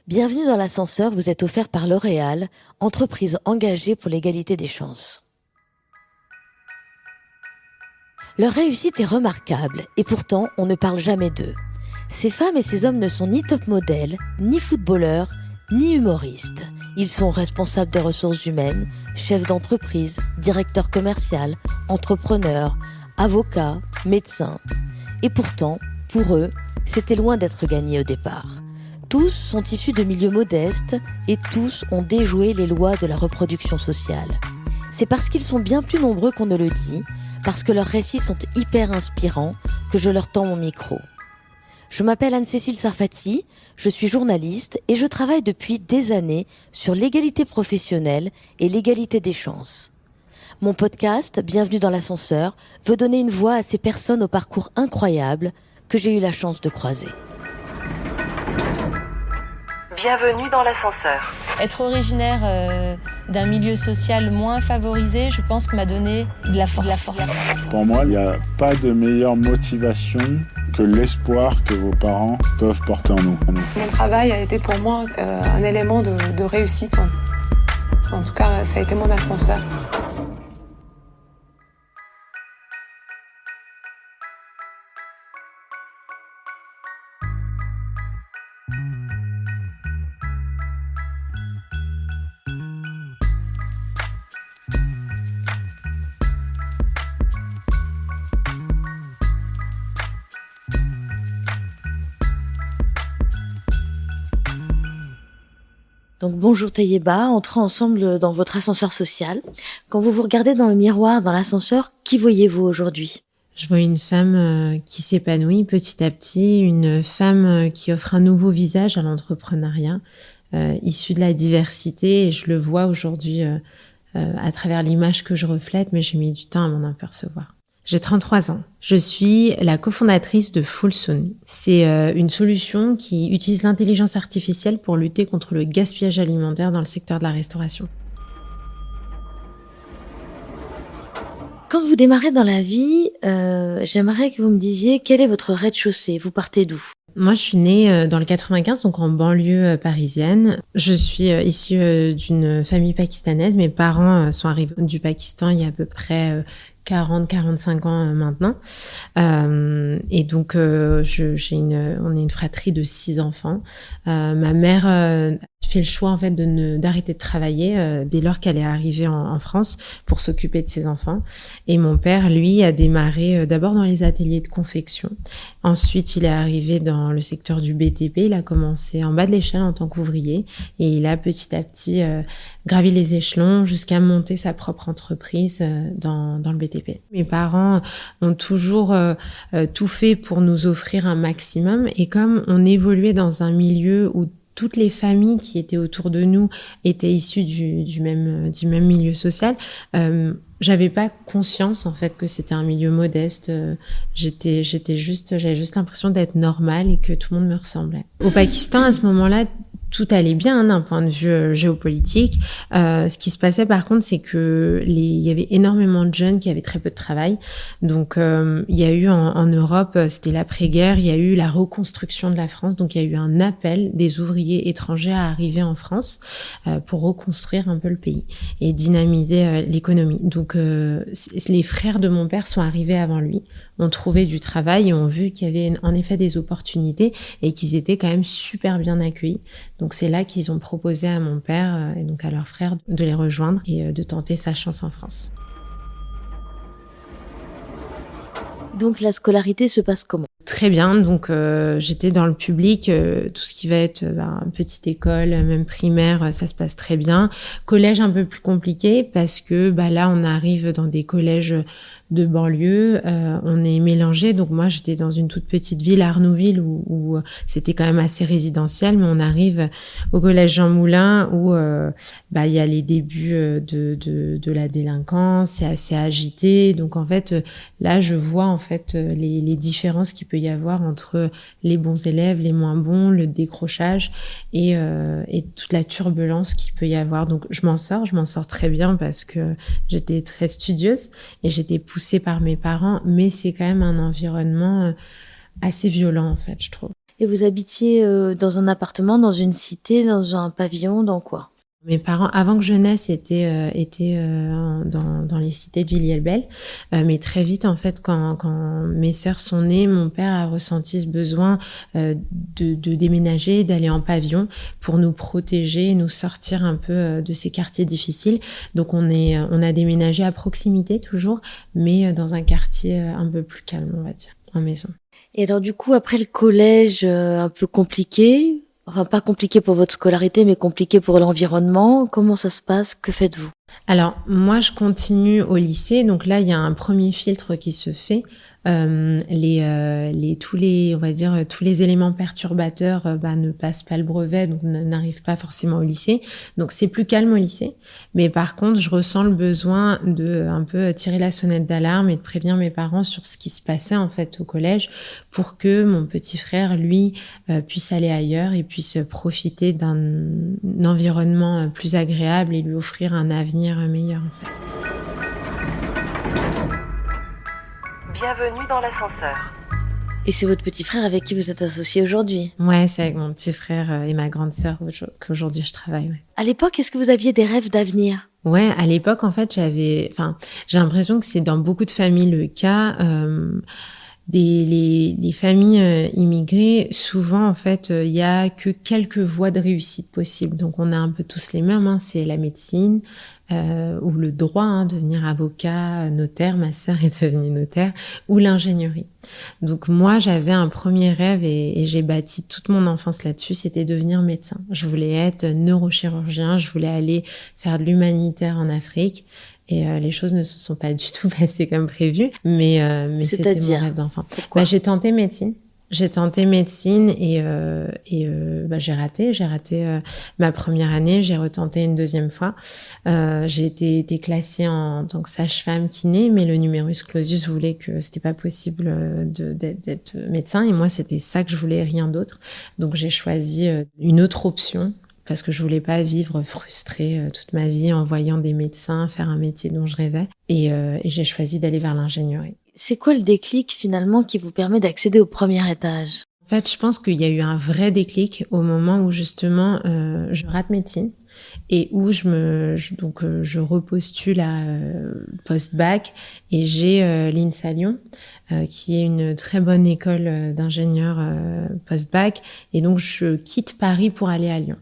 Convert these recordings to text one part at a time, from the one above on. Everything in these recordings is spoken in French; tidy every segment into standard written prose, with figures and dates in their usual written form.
Bienvenue dans l'ascenseur, vous êtes offert par L'Oréal, entreprise engagée pour l'égalité des chances. Leur réussite est remarquable et pourtant on ne parle jamais d'eux. Ces femmes et ces hommes ne sont ni top modèles, ni footballeurs, ni humoristes. Ils sont responsables des ressources humaines, chefs d'entreprise, directeurs commerciaux, entrepreneurs, avocats, médecins. Et pourtant, pour eux, c'était loin d'être gagné au départ. Tous sont issus de milieux modestes et tous ont déjoué les lois de la reproduction sociale. C'est parce qu'ils sont bien plus nombreux qu'on ne le dit, parce que leurs récits sont hyper inspirants, que je leur tends mon micro. Je m'appelle Anne-Cécile Sarfati, je suis journaliste et je travaille depuis des années sur l'égalité professionnelle et l'égalité des chances. Mon podcast, Bienvenue dans l'ascenseur, veut donner une voix à ces personnes au parcours incroyable que j'ai eu la chance de croiser. Bienvenue dans l'ascenseur. Être originaire d'un milieu social moins favorisé, je pense que m'a donné de la force. Pour moi, il n'y a pas de meilleure motivation que l'espoir que vos parents peuvent porter en nous. Mon travail a été pour moi un élément de réussite. En tout cas, ça a été mon ascenseur. Donc bonjour Tayeba, entrons ensemble dans votre ascenseur social. Quand vous vous regardez dans le miroir, dans l'ascenseur, qui voyez-vous aujourd'hui ? Je vois une femme qui s'épanouit petit à petit, une femme qui offre un nouveau visage à l'entrepreneuriat, issue de la diversité. Et je le vois aujourd'hui à travers l'image que je reflète, mais j'ai mis du temps à m'en apercevoir. J'ai 33 ans. Je suis la cofondatrice de Fullsoon. C'est une solution qui utilise l'intelligence artificielle pour lutter contre le gaspillage alimentaire dans le secteur de la restauration. Quand vous démarrez dans la vie, j'aimerais que vous me disiez quel est votre rez-de-chaussée, vous partez d'où ? Moi, je suis née dans le 95, donc en banlieue parisienne. Je suis issue d'une famille pakistanaise. Mes parents sont arrivés du Pakistan il y a à peu près 40-45 ans maintenant. Et donc, on est une fratrie de 6 enfants. Ma mère fait le choix en fait d'arrêter de travailler dès lors qu'elle est arrivée en France pour s'occuper de ses enfants. Et mon père, lui, a démarré d'abord dans les ateliers de confection. Ensuite, il est arrivé dans le secteur du BTP. Il a commencé en bas de l'échelle en tant qu'ouvrier et il a petit à petit gravi les échelons jusqu'à monter sa propre entreprise dans le BTP. Mes parents ont toujours tout fait pour nous offrir un maximum et comme on évoluait dans un milieu où toutes les familles qui étaient autour de nous étaient issues du même milieu social, j'avais pas conscience en fait que c'était un milieu modeste. J'avais juste l'impression d'être normale et que tout le monde me ressemblait. Au Pakistan, à ce moment-là, tout allait bien d'un point de vue géopolitique. Ce qui se passait par contre, c'est que il y avait énormément de jeunes qui avaient très peu de travail. Donc il y a eu en Europe, c'était l'après-guerre, il y a eu la reconstruction de la France. Donc il y a eu un appel des ouvriers étrangers à arriver en France pour reconstruire un peu le pays et dynamiser l'économie. Donc les frères de mon père sont arrivés avant lui, ont trouvé du travail et ont vu qu'il y avait en effet des opportunités et qu'ils étaient quand même super bien accueillis. Donc c'est là qu'ils ont proposé à mon père et donc à leurs frères de les rejoindre et de tenter sa chance en France. Donc la scolarité se passe comment ? Très bien, donc j'étais dans le public, tout ce qui va être petite école, même primaire, ça se passe très bien. Collège un peu plus compliqué parce que là on arrive dans des collèges de banlieue, on est mélangé. Donc moi j'étais dans une toute petite ville, Arnouville, où c'était quand même assez résidentiel, mais on arrive au collège Jean Moulin où il y a les débuts de la délinquance, c'est assez agité. Donc en fait là je vois en fait les différences qu'il peut y avoir entre les bons élèves, les moins bons, le décrochage et toute la turbulence qu'il peut y avoir. Donc je m'en sors très bien parce que j'étais très studieuse et j'étais poussée par mes parents, mais c'est quand même un environnement assez violent en fait, je trouve. Et vous habitiez dans un appartement, dans une cité, dans un pavillon, dans quoi? Mes parents, avant que je naisse, étaient dans les cités de Villiers-le-Bel. Mais très vite, en fait, quand mes sœurs sont nées, mon père a ressenti ce besoin de déménager, d'aller en pavillon pour nous protéger, nous sortir un peu de ces quartiers difficiles. Donc, on a déménagé à proximité toujours, mais dans un quartier un peu plus calme, on va dire, en maison. Et alors du coup, après le collège, un peu compliqué, enfin pas compliqué pour votre scolarité, mais compliqué pour l'environnement, comment ça se passe? Que faites-vous? Alors, moi, je continue au lycée. Donc là, il y a un premier filtre qui se fait. On va dire, tous les éléments perturbateurs ne passent pas le brevet, donc n'arrivent pas forcément au lycée. Donc c'est plus calme au lycée. Mais par contre, je ressens le besoin de un peu tirer la sonnette d'alarme et de prévenir mes parents sur ce qui se passait en fait au collège pour que mon petit frère, lui, puisse aller ailleurs et puisse profiter d'un environnement plus agréable et lui offrir un avenir meilleur en fait. Bienvenue dans l'ascenseur. Et c'est votre petit frère avec qui vous êtes associé aujourd'hui? Ouais, c'est avec mon petit frère et ma grande sœur qu'aujourd'hui je travaille. Ouais. À l'époque, est-ce que vous aviez des rêves d'avenir? Ouais, à l'époque, en fait, j'ai l'impression que c'est dans beaucoup de familles le cas. Les familles immigrées, souvent, en fait, il y a que quelques voies de réussite possibles. Donc, on a un peu tous les mêmes, hein, c'est la médecine, ou le droit, hein, devenir avocat, notaire, ma sœur est devenue notaire, ou l'ingénierie. Donc moi, j'avais un premier rêve et j'ai bâti toute mon enfance là-dessus, c'était devenir médecin. Je voulais être neurochirurgien, je voulais aller faire de l'humanitaire en Afrique. Et les choses ne se sont pas du tout passées comme prévu, mais c'était mon rêve d'enfant. J'ai tenté médecine. J'ai tenté médecine et j'ai raté ma première année, j'ai retenté une deuxième fois. J'ai été classée en tant que sage-femme kiné, mais le numerus clausus voulait que c'était pas possible d'être médecin et moi c'était ça que je voulais, rien d'autre. Donc j'ai choisi une autre option parce que je voulais pas vivre frustrée toute ma vie en voyant des médecins faire un métier dont je rêvais et j'ai choisi d'aller vers l'ingénierie. C'est quoi le déclic finalement qui vous permet d'accéder au premier étage? En fait, je pense qu'il y a eu un vrai déclic au moment où justement je rate médecine et où je repostule à post-bac et j'ai l'INSA Lyon qui est une très bonne école d'ingénieurs post-bac et donc je quitte Paris pour aller à Lyon.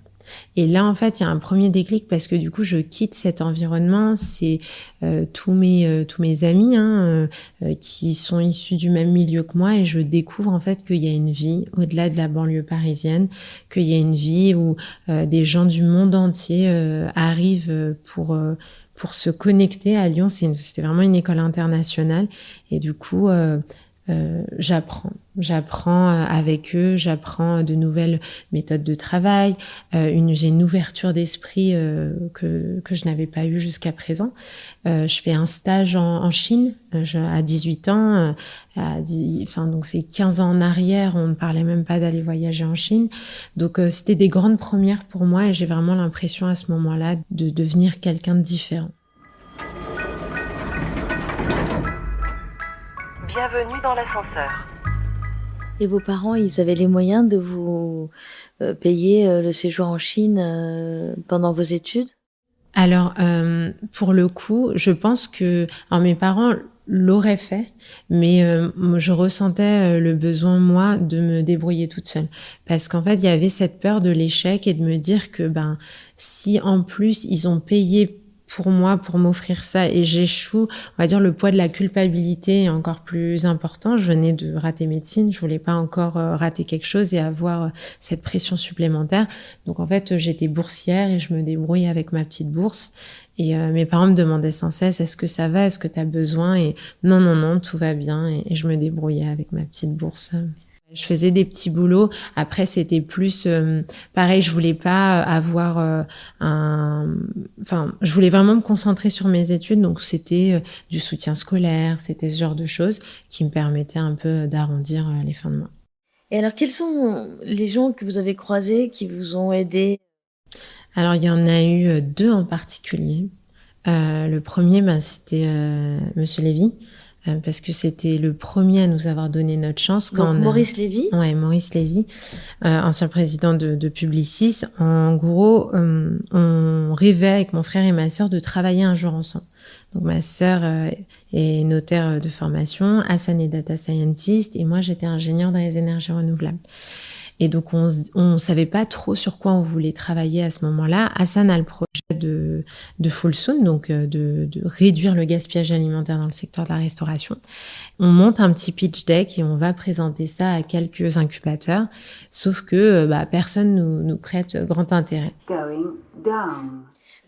Et là, en fait, il y a un premier déclic parce que du coup, je quitte cet environnement. C'est tous mes amis qui sont issus du même milieu que moi et je découvre en fait qu'il y a une vie au-delà de la banlieue parisienne, qu'il y a une vie où des gens du monde entier arrivent pour se connecter à Lyon. C'était vraiment une école internationale et du coup, j'apprends avec eux, j'apprends de nouvelles méthodes de travail, j'ai une ouverture d'esprit que je n'avais pas eu jusqu'à présent. Je fais un stage en Chine à 18 ans, donc c'est 15 ans en arrière, on ne parlait même pas d'aller voyager en Chine. Donc c'était des grandes premières pour moi et j'ai vraiment l'impression à ce moment-là de devenir quelqu'un de différent. Bienvenue dans l'ascenseur. Et vos parents, ils avaient les moyens de vous payer le séjour en Chine pendant vos études? Alors, pour le coup, je pense que mes parents l'auraient fait, mais je ressentais le besoin, moi, de me débrouiller toute seule. Parce qu'en fait, il y avait cette peur de l'échec et de me dire que si en plus, ils ont payé pour moi, pour m'offrir ça, et j'échoue, on va dire le poids de la culpabilité est encore plus important. Je venais de rater médecine, je voulais pas encore rater quelque chose et avoir cette pression supplémentaire. Donc en fait, j'étais boursière et je me débrouille avec ma petite bourse. Et mes parents me demandaient sans cesse, est-ce que ça va, est-ce que tu as besoin? Et non, tout va bien. Et je me débrouillais avec ma petite bourse. Je faisais des petits boulots. Après, c'était plus pareil. Je voulais pas avoir je voulais vraiment me concentrer sur mes études. Donc, c'était du soutien scolaire. C'était ce genre de choses qui me permettaient un peu d'arrondir les fins de mois. Et alors, quels sont les gens que vous avez croisés qui vous ont aidé? Alors, il y en a eu deux en particulier. Le premier, c'était Monsieur Lévy. parce que c'était le premier à nous avoir donné notre chance. Quand Donc Maurice Lévy. Ouais, Maurice Lévy, ancien président de Publicis. En gros, on rêvait avec mon frère et ma sœur de travailler un jour ensemble. Donc ma sœur est notaire de formation, Hassan est data scientist et moi j'étais ingénieure dans les énergies renouvelables. Et donc on savait pas trop sur quoi on voulait travailler à ce moment-là. Hassan a le projet de Full Soon, donc de réduire le gaspillage alimentaire dans le secteur de la restauration. On monte un petit pitch deck et on va présenter ça à quelques incubateurs, sauf que personne nous prête grand intérêt.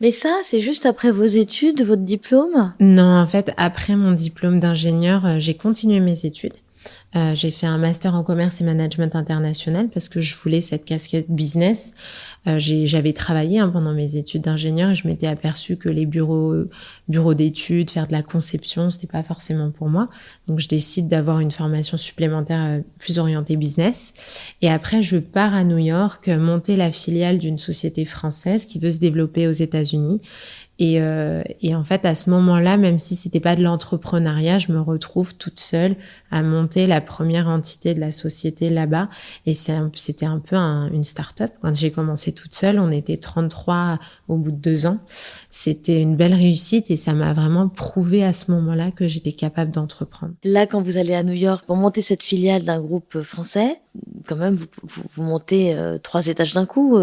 Mais ça, c'est juste après vos études, votre diplôme? Non, en fait, après mon diplôme d'ingénieur, j'ai continué mes études. J'ai fait un master en commerce et management international parce que je voulais cette casquette business. J'avais travaillé pendant mes études d'ingénieur et je m'étais aperçue que les bureaux d'études, faire de la conception, c'était pas forcément pour moi. Donc je décide d'avoir une formation supplémentaire plus orientée business. Et après, je pars à New York monter la filiale d'une société française qui veut se développer aux États-Unis. Et en fait, à ce moment-là, même si c'était pas de l'entrepreneuriat, je me retrouve toute seule à monter la première entité de la société là-bas. Et c'était un peu une start-up. Quand j'ai commencé toute seule, on était 33 au bout de 2 ans. C'était une belle réussite et ça m'a vraiment prouvé à ce moment-là que j'étais capable d'entreprendre. Là, quand vous allez à New York, pour monter cette filiale d'un groupe français, quand même, vous montez 3 étages d'un coup.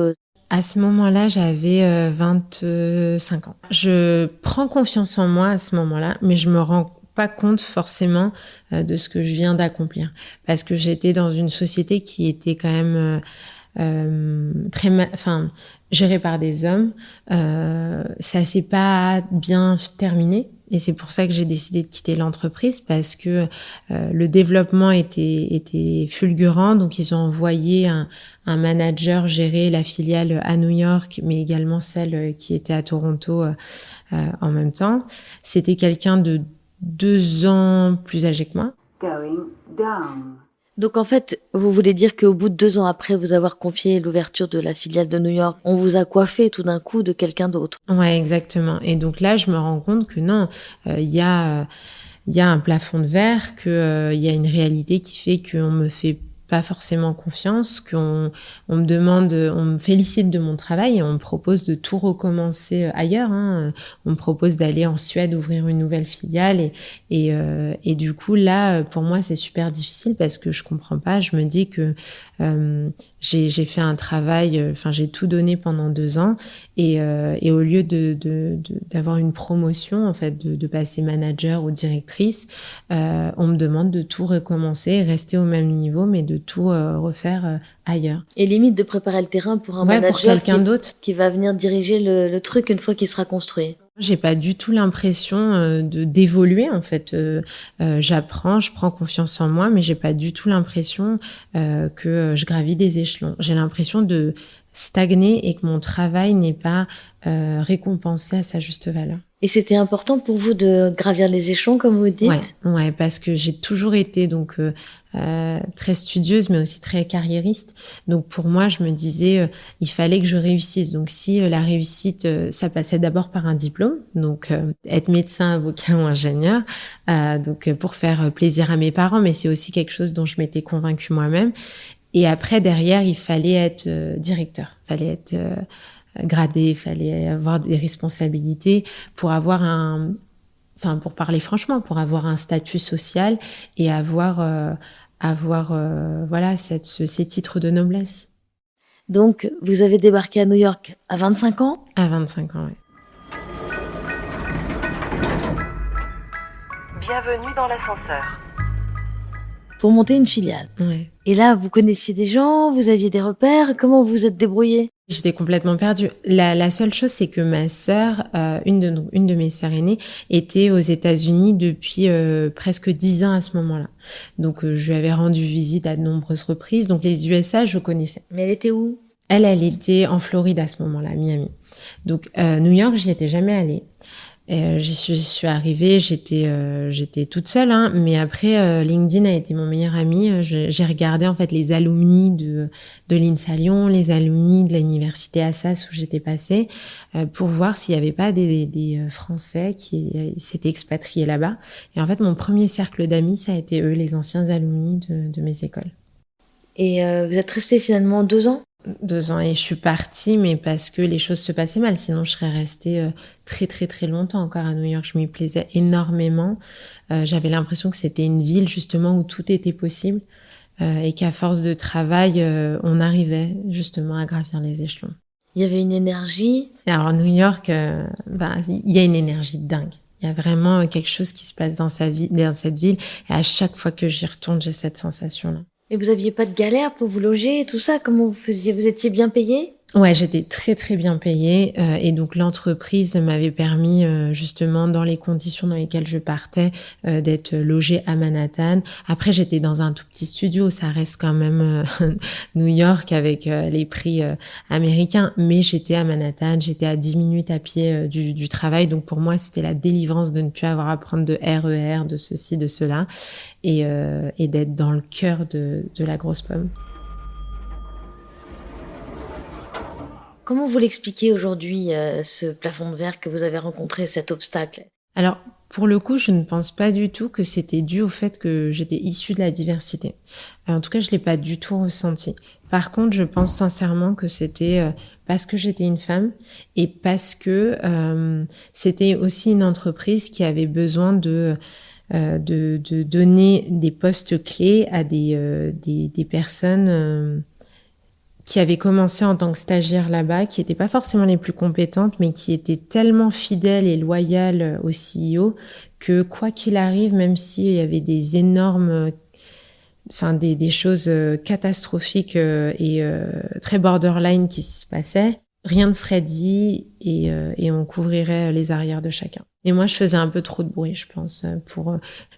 À ce moment-là, j'avais 25 ans. Je prends confiance en moi à ce moment-là, mais je me rends pas compte forcément de ce que je viens d'accomplir. Parce que j'étais dans une société qui était quand même gérée par des hommes. Ça s'est pas bien terminé. Et c'est pour ça que j'ai décidé de quitter l'entreprise parce que le développement était fulgurant. Donc, ils ont envoyé un manager gérer la filiale à New York, mais également celle qui était à Toronto en même temps. C'était quelqu'un de 2 ans plus âgé que moi. Donc en fait, vous voulez dire qu'au bout de 2 ans après vous avoir confié l'ouverture de la filiale de New York, on vous a coiffé tout d'un coup de quelqu'un d'autre. Ouais, exactement. Et donc là, je me rends compte que non, il y a un plafond de verre, que il y a une réalité qui fait qu'on me fait pas forcément confiance, qu'on me demande, on me félicite de mon travail et on me propose de tout recommencer ailleurs. On me propose d'aller en Suède ouvrir une nouvelle filiale et du coup là, pour moi, c'est super difficile parce que je comprends pas. Je me dis que j'ai fait un travail, j'ai tout donné pendant 2 ans et au lieu d'avoir une promotion, en fait, de passer manager ou directrice, on me demande de tout recommencer, rester au même niveau, mais de tout refaire ailleurs. Et limite de préparer le terrain pour un manager pour quelqu'un d'autre qui va venir diriger le truc une fois qu'il sera construit. J'ai pas du tout l'impression d'évoluer en fait. J'apprends, je prends confiance en moi, mais j'ai pas du tout l'impression que je gravis des échelons. J'ai l'impression de stagner et que mon travail n'est pas récompensé à sa juste valeur. Et c'était important pour vous de gravir les échelons, comme vous dites? Ouais, parce que j'ai toujours été donc très studieuse, mais aussi très carriériste. Donc pour moi, je me disais, il fallait que je réussisse. Donc si la réussite, ça passait d'abord par un diplôme, donc être médecin, avocat ou ingénieur, donc pour faire plaisir à mes parents, mais c'est aussi quelque chose dont je m'étais convaincue moi-même. Et après, derrière, il fallait être directeur, il fallait être gradé, il fallait avoir des responsabilités pour avoir pour parler franchement, pour avoir un statut social et avoir ces titres de noblesse. Donc, vous avez débarqué à New York à 25 ans? À 25 ans, oui. Bienvenue dans l'ascenseur. Pour monter une filiale. Ouais. Et là, vous connaissiez des gens, vous aviez des repères, comment vous vous êtes débrouillée? J'étais complètement perdue. La seule chose, c'est que ma sœur, une de mes sœurs aînées, était aux États-Unis depuis presque 10 ans à ce moment-là. Donc, je lui avais rendu visite à de nombreuses reprises. Donc, les USA, je connaissais. Mais elle était où? Elle était en Floride à ce moment-là, Miami. Donc, New York, j'y étais jamais allée. J'y suis arrivée, j'étais toute seule, hein, mais après LinkedIn a été mon meilleur ami. J'ai regardé en fait les alumni de l'INSA Lyon, les alumni de l'université Assas où j'étais passée, pour voir s'il y avait pas des Français qui s'étaient expatriés là-bas. Et en fait, mon premier cercle d'amis, ça a été eux, les anciens alumni de mes écoles. Et vous êtes resté finalement 2 ans? 2 ans, et je suis partie, mais parce que les choses se passaient mal. Sinon, je serais restée très très très longtemps encore à New York. Je m'y plaisais énormément. J'avais l'impression que c'était une ville justement où tout était possible, et qu'à force de travail, on arrivait justement à gravir les échelons. Il y avait une énergie. Alors New York, il y a une énergie dingue. Il y a vraiment quelque chose qui se passe dans cette ville, et à chaque fois que j'y retourne, j'ai cette sensation-là. Et vous aviez pas de galère pour vous loger et tout ça? Comment vous faisiez? Vous étiez bien payé? Ouais, j'étais très très bien payée, et donc l'entreprise m'avait permis justement dans les conditions dans lesquelles je partais d'être logée à Manhattan. Après, j'étais dans un tout petit studio, ça reste quand même New York avec les prix américains, mais j'étais à Manhattan, j'étais à 10 minutes à pied du travail, donc pour moi c'était la délivrance de ne plus avoir à prendre de RER, de ceci, de cela, et d'être dans le cœur de la grosse pomme. Comment vous l'expliquez aujourd'hui, ce plafond de verre que vous avez rencontré, cet obstacle? Alors, pour le coup, je ne pense pas du tout que c'était dû au fait que j'étais issue de la diversité. En tout cas, je l'ai pas du tout ressenti. Par contre, je pense sincèrement que c'était parce que j'étais une femme, et parce que c'était aussi une entreprise qui avait besoin de donner des postes clés à des personnes qui avaient commencé en tant que stagiaires là-bas, qui n'étaient pas forcément les plus compétentes, mais qui étaient tellement fidèles et loyales au CEO que quoi qu'il arrive, même s'il y avait des énormes, des choses catastrophiques et très borderline qui se passaient, rien ne serait dit, et on couvrirait les arrières de chacun. Et moi, je faisais un peu trop de bruit, je pense.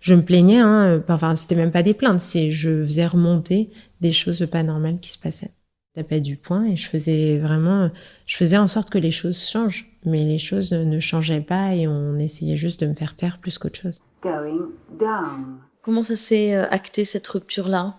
Je me plaignais, c'était même pas des plaintes, je faisais remonter des choses pas normales qui se passaient. Je tapais du poing, et je faisais en sorte que les choses changent. Mais les choses ne changeaient pas, et on essayait juste de me faire taire plus qu'autre chose. Comment ça s'est acté, cette rupture-là?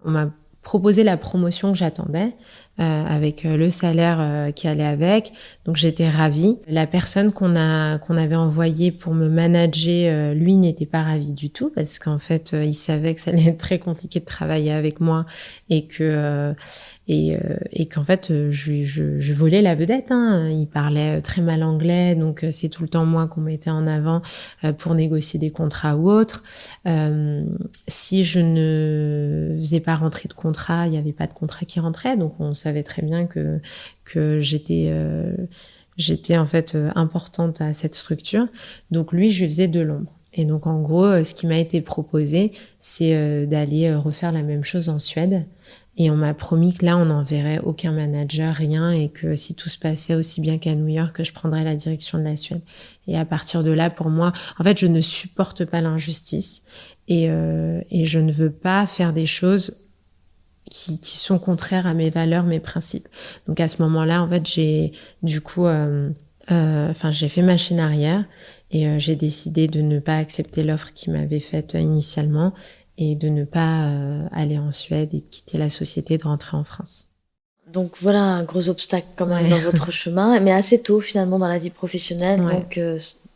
On m'a proposé la promotion que j'attendais, avec le salaire qui allait avec. Donc j'étais ravie. La personne qu'on avait envoyée pour me manager, lui n'était pas ravi du tout, parce qu'en fait, il savait que ça allait être très compliqué de travailler avec moi, et qu'en fait je volais la vedette, hein. Il parlait très mal anglais, donc c'est tout le temps moi qu'on mettait en avant pour négocier des contrats ou autres. Si je ne faisais pas rentrer de contrat, il n'y avait pas de contrat qui rentrait, donc on savait très bien que j'étais en fait importante à cette structure. Donc lui, je lui faisais de l'ombre. Et donc en gros, ce qui m'a été proposé, c'est d'aller refaire la même chose en Suède. Et on m'a promis que là, on n'enverrait aucun manager, rien, et que si tout se passait aussi bien qu'à New York, que je prendrais la direction de la Suède. Et à partir de là, pour moi, en fait, je ne supporte pas l'injustice, et je ne veux pas faire des choses qui sont contraires à mes valeurs, mes principes. Donc à ce moment-là, en fait, j'ai fait machine arrière, et j'ai décidé de ne pas accepter l'offre qui m'avait faite initialement, et de ne pas aller en Suède et de quitter la société, de rentrer en France. Donc voilà un gros obstacle quand même dans votre chemin, mais assez tôt finalement dans la vie professionnelle. Ouais. Donc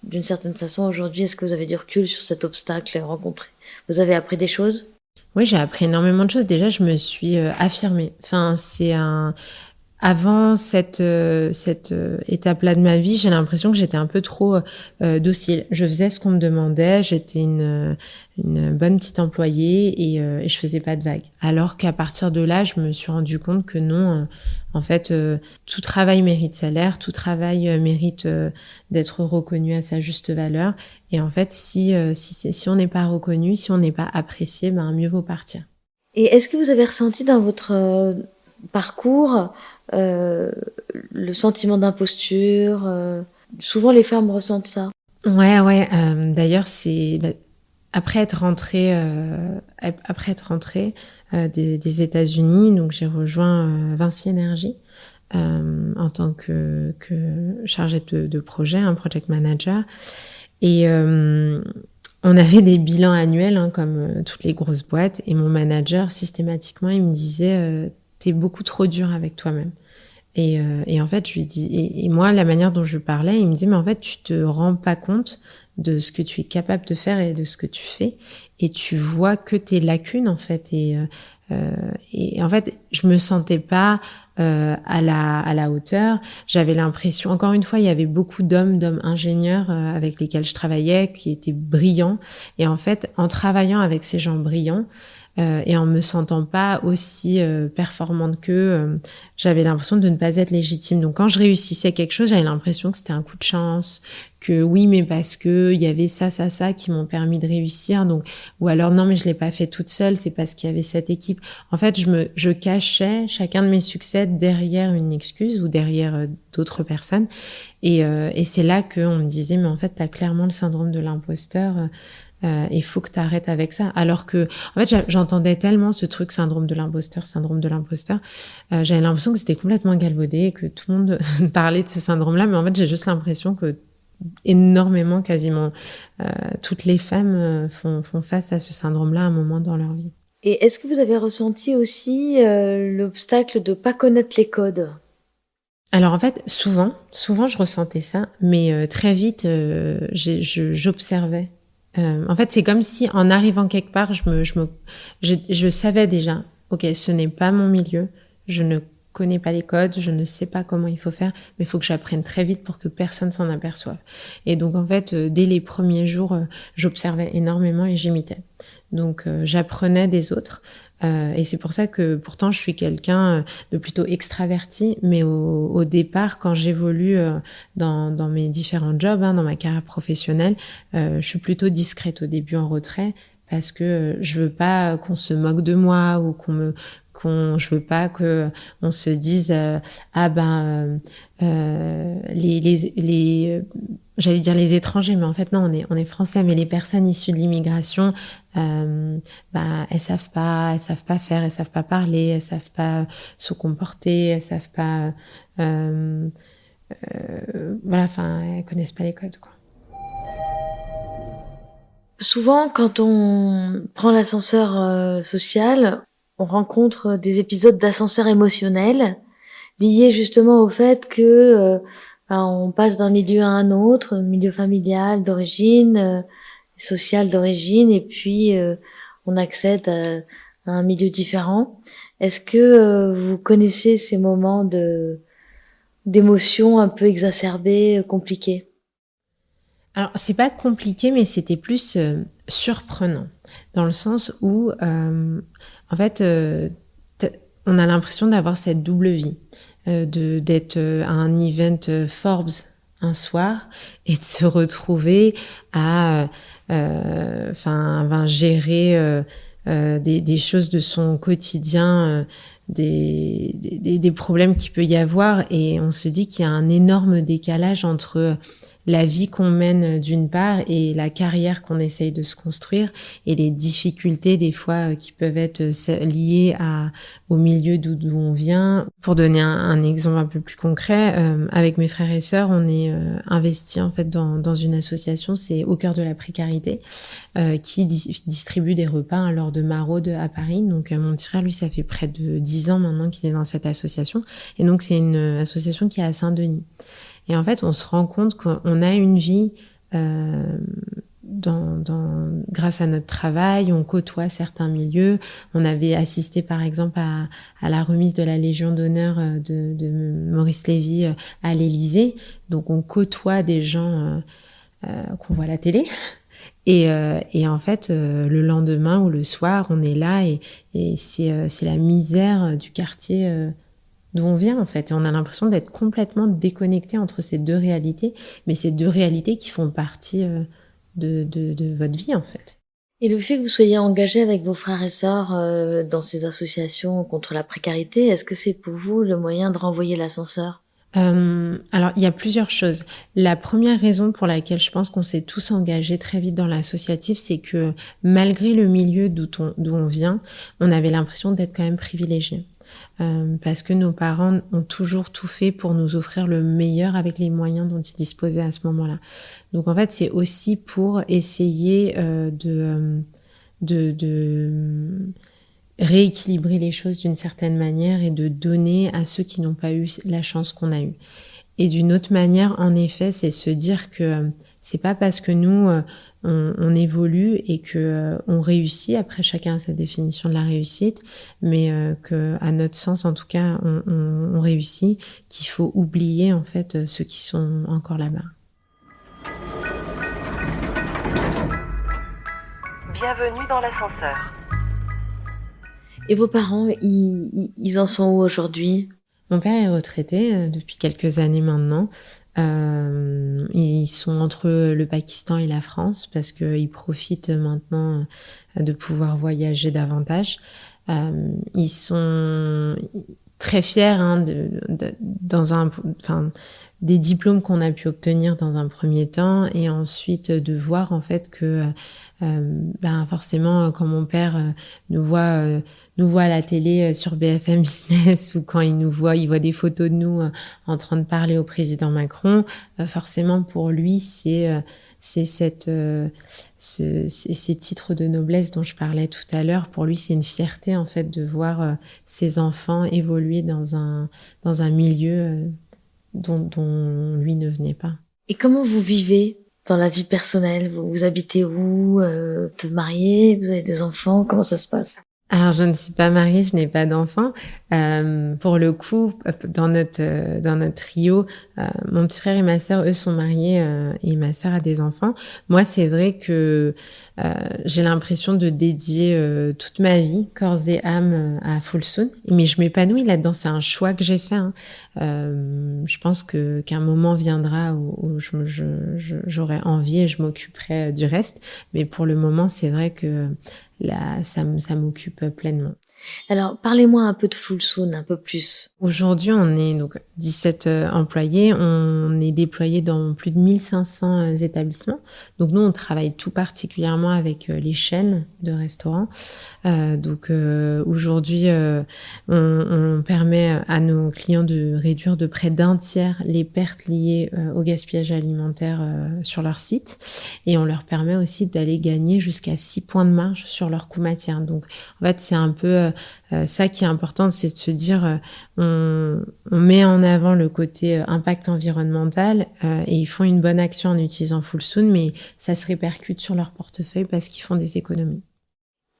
d'une certaine façon, aujourd'hui, est-ce que vous avez du recul sur cet obstacle rencontré? Vous avez appris des choses? Oui, j'ai appris énormément de choses. Déjà, je me suis affirmée. Avant cette étape-là de ma vie, j'ai l'impression que j'étais un peu trop docile. Je faisais ce qu'on me demandait, j'étais une bonne petite employée, et je faisais pas de vagues. Alors qu'à partir de là, je me suis rendu compte que non, en fait, tout travail mérite salaire, tout travail mérite d'être reconnu à sa juste valeur. Et en fait, si on n'est pas reconnu, si on n'est pas apprécié, mieux vaut partir. Et est-ce que vous avez ressenti dans votre parcours le sentiment d'imposture? Souvent les femmes ressentent ça. Ouais. D'ailleurs, après être rentrée des États-Unis, donc j'ai rejoint Vinci Energy. en tant que chargée de projet, un project manager. Et on avait des bilans annuels, comme toutes les grosses boîtes. Et mon manager, systématiquement, il me disait t'es beaucoup trop dur avec toi-même. Et en fait, je lui dis, et moi, la manière dont je parlais, il me dit, mais en fait, tu te rends pas compte de ce que tu es capable de faire et de ce que tu fais, et tu vois que tes lacunes, en fait. Et en fait, je me sentais pas à la hauteur. J'avais l'impression, encore une fois, il y avait beaucoup d'hommes ingénieurs avec lesquels je travaillais, qui étaient brillants. Et en fait, en travaillant avec ces gens brillants, et en me sentant pas aussi performante qu'eux, j'avais l'impression de ne pas être légitime. Donc quand je réussissais quelque chose, j'avais l'impression que c'était un coup de chance, que oui, mais parce que il y avait ça qui m'ont permis de réussir. Donc, ou alors non, mais je l'ai pas fait toute seule, c'est parce qu'il y avait cette équipe. En fait, je cachais chacun de mes succès derrière une excuse ou derrière d'autres personnes. Et c'est là qu'on me disait, mais en fait, t'as clairement le syndrome de l'imposteur. Il faut que tu arrêtes avec ça. Alors que, en fait, j'entendais tellement ce truc syndrome de l'imposteur. J'avais l'impression que c'était complètement galvaudé, que tout le monde parlait de ce syndrome-là. Mais en fait, j'ai juste l'impression que énormément, quasiment, toutes les femmes font face à ce syndrome-là à un moment dans leur vie. Et est-ce que vous avez ressenti aussi l'obstacle de pas connaître les codes ? Alors en fait, souvent, je ressentais ça, mais très vite, j'observais. En fait, c'est comme si en arrivant quelque part, je savais déjà, ok, ce n'est pas mon milieu, je ne connais pas les codes, je ne sais pas comment il faut faire, mais il faut que j'apprenne très vite pour que personne s'en aperçoive. Et donc en fait, dès les premiers jours, j'observais énormément et j'imitais. Donc j'apprenais des autres. Et c'est pour ça que pourtant je suis quelqu'un de plutôt extraverti, mais au départ, quand j'évolue dans mes différents jobs, dans ma carrière professionnelle, je suis plutôt discrète au début, en retrait, parce que je veux pas qu'on se moque de moi ou je veux pas que on se dise j'allais dire les étrangers, mais en fait non, on est français, mais les personnes issues de l'immigration, elles savent pas faire, elles savent pas parler, elles savent pas se comporter, elles savent pas elles connaissent pas les codes, quoi. Souvent, quand on prend l'ascenseur social, on rencontre des épisodes d'ascenseur émotionnel liés justement au fait que on passe d'un milieu à un autre, milieu familial d'origine, social d'origine, et puis on accède à un milieu différent. Est-ce que vous connaissez ces moments d'émotions un peu exacerbées, compliquées ? Alors, c'est pas compliqué, mais c'était plus surprenant, dans le sens où, en fait, on a l'impression d'avoir cette double vie, d'être à un event Forbes un soir et de se retrouver à gérer des choses de son quotidien, des problèmes qu'il peut y avoir, et on se dit qu'il y a un énorme décalage entre la vie qu'on mène d'une part et la carrière qu'on essaye de se construire, et les difficultés des fois qui peuvent être liées au milieu d'où on vient. Pour donner un exemple un peu plus concret, avec mes frères et sœurs, on est investis en fait dans une association, c'est Au cœur de la précarité, qui distribue des repas lors de maraudes à Paris. Donc mon petit frère, lui, ça fait près de 10 ans maintenant qu'il est dans cette association, et donc c'est une association qui est à Saint-Denis. Et en fait, on se rend compte qu'on a une vie grâce à notre travail, on côtoie certains milieux. On avait assisté par exemple à la remise de la Légion d'honneur de Maurice Lévy à l'Élysée. Donc on côtoie des gens qu'on voit à la télé. Et en fait, le lendemain ou le soir, on est là et c'est la misère du quartier d'où on vient, en fait. Et on a l'impression d'être complètement déconnecté entre ces deux réalités, mais ces deux réalités qui font partie de votre vie, en fait. Et le fait que vous soyez engagé avec vos frères et sœurs dans ces associations contre la précarité, est-ce que c'est pour vous le moyen de renvoyer l'ascenseur ? Alors, il y a plusieurs choses. La première raison pour laquelle je pense qu'on s'est tous engagés très vite dans l'associatif, c'est que malgré le milieu d'où on vient, on avait l'impression d'être quand même privilégiés. parce que nos parents ont toujours tout fait pour nous offrir le meilleur avec les moyens dont ils disposaient à ce moment-là. Donc en fait, c'est aussi pour essayer de rééquilibrer les choses d'une certaine manière et de donner à ceux qui n'ont pas eu la chance qu'on a eue. Et d'une autre manière, en effet, c'est se dire que c'est pas parce que nous, on évolue et que on réussit, après chacun a sa définition de la réussite, mais que à notre sens, en tout cas, on réussit, qu'il faut oublier en fait ceux qui sont encore là-bas. Bienvenue dans l'ascenseur. Et vos parents, ils en sont où aujourd'hui? Mon père est retraité depuis quelques années maintenant. Ils sont entre le Pakistan et la France parce qu'ils profitent maintenant de pouvoir voyager davantage. Ils sont très fiers des diplômes qu'on a pu obtenir dans un premier temps et ensuite de voir en fait que forcément quand mon père nous voit à la télé sur BFM Business ou quand il voit des photos de nous en train de parler au président Macron, forcément pour lui c'est ces titres de noblesse dont je parlais tout à l'heure. Pour lui, c'est une fierté en fait de voir ses enfants évoluer dans un milieu dont lui ne venait pas. Et comment vous vivez dans la vie personnelle? Vous habitez où? Vous êtes mariés? Vous avez des enfants? Comment ça se passe? Alors, je ne suis pas mariée, je n'ai pas d'enfant. Pour le coup, dans notre trio, mon petit frère et ma sœur, eux, sont mariés et ma sœur a des enfants. Moi, c'est vrai que j'ai l'impression de dédier toute ma vie, corps et âme, à Foulsoun. Mais je m'épanouis là-dedans, c'est un choix que j'ai fait. Je pense qu'un moment viendra où j'aurai envie et je m'occuperai du reste. Mais pour le moment, c'est vrai que là, ça m'occupe pleinement. Alors, parlez-moi un peu de Foulsoun, un peu plus. Aujourd'hui, on est donc 17 employés. On est déployés dans plus de 1500 établissements. Donc, nous, on travaille tout particulièrement avec les chaînes de restaurants. Aujourd'hui, on permet à nos clients de réduire de près d'un tiers les pertes liées au gaspillage alimentaire sur leur site. Et on leur permet aussi d'aller gagner jusqu'à 6 points de marge sur leur coût matière. Donc, en fait, c'est un peu ça qui est important, c'est de se dire on met en avant le côté impact environnemental et ils font une bonne action en utilisant Foulsoun, mais ça se répercute sur leur portefeuille parce qu'ils font des économies.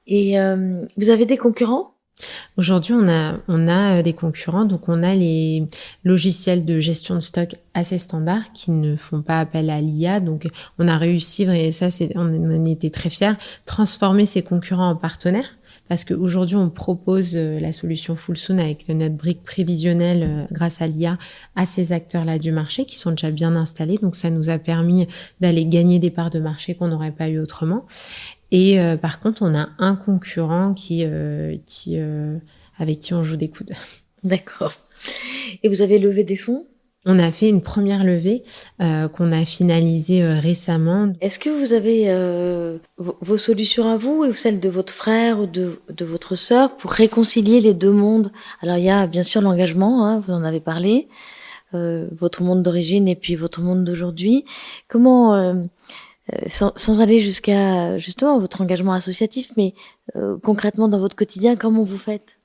Et vous avez des concurrents? Aujourd'hui, on a des concurrents, donc on a les logiciels de gestion de stock assez standards qui ne font pas appel à l'IA. Donc, on a réussi, et ça, on en était très fiers, transformer ces concurrents en partenaires. Parce qu'aujourd'hui, on propose la solution Foulsoun avec notre brique prévisionnelle grâce à l'IA à ces acteurs-là du marché qui sont déjà bien installés. Donc, ça nous a permis d'aller gagner des parts de marché qu'on n'aurait pas eu autrement. Et par contre, on a un concurrent avec qui on joue des coudes. D'accord. Et vous avez levé des fonds? On a fait une première levée qu'on a finalisée récemment. Est-ce que vous avez vos solutions à vous ou celles de votre frère ou de votre sœur pour réconcilier les deux mondes? Alors il y a bien sûr l'engagement, vous en avez parlé, votre monde d'origine et puis votre monde d'aujourd'hui. Comment, sans aller jusqu'à justement votre engagement associatif, mais concrètement dans votre quotidien, comment vous faites?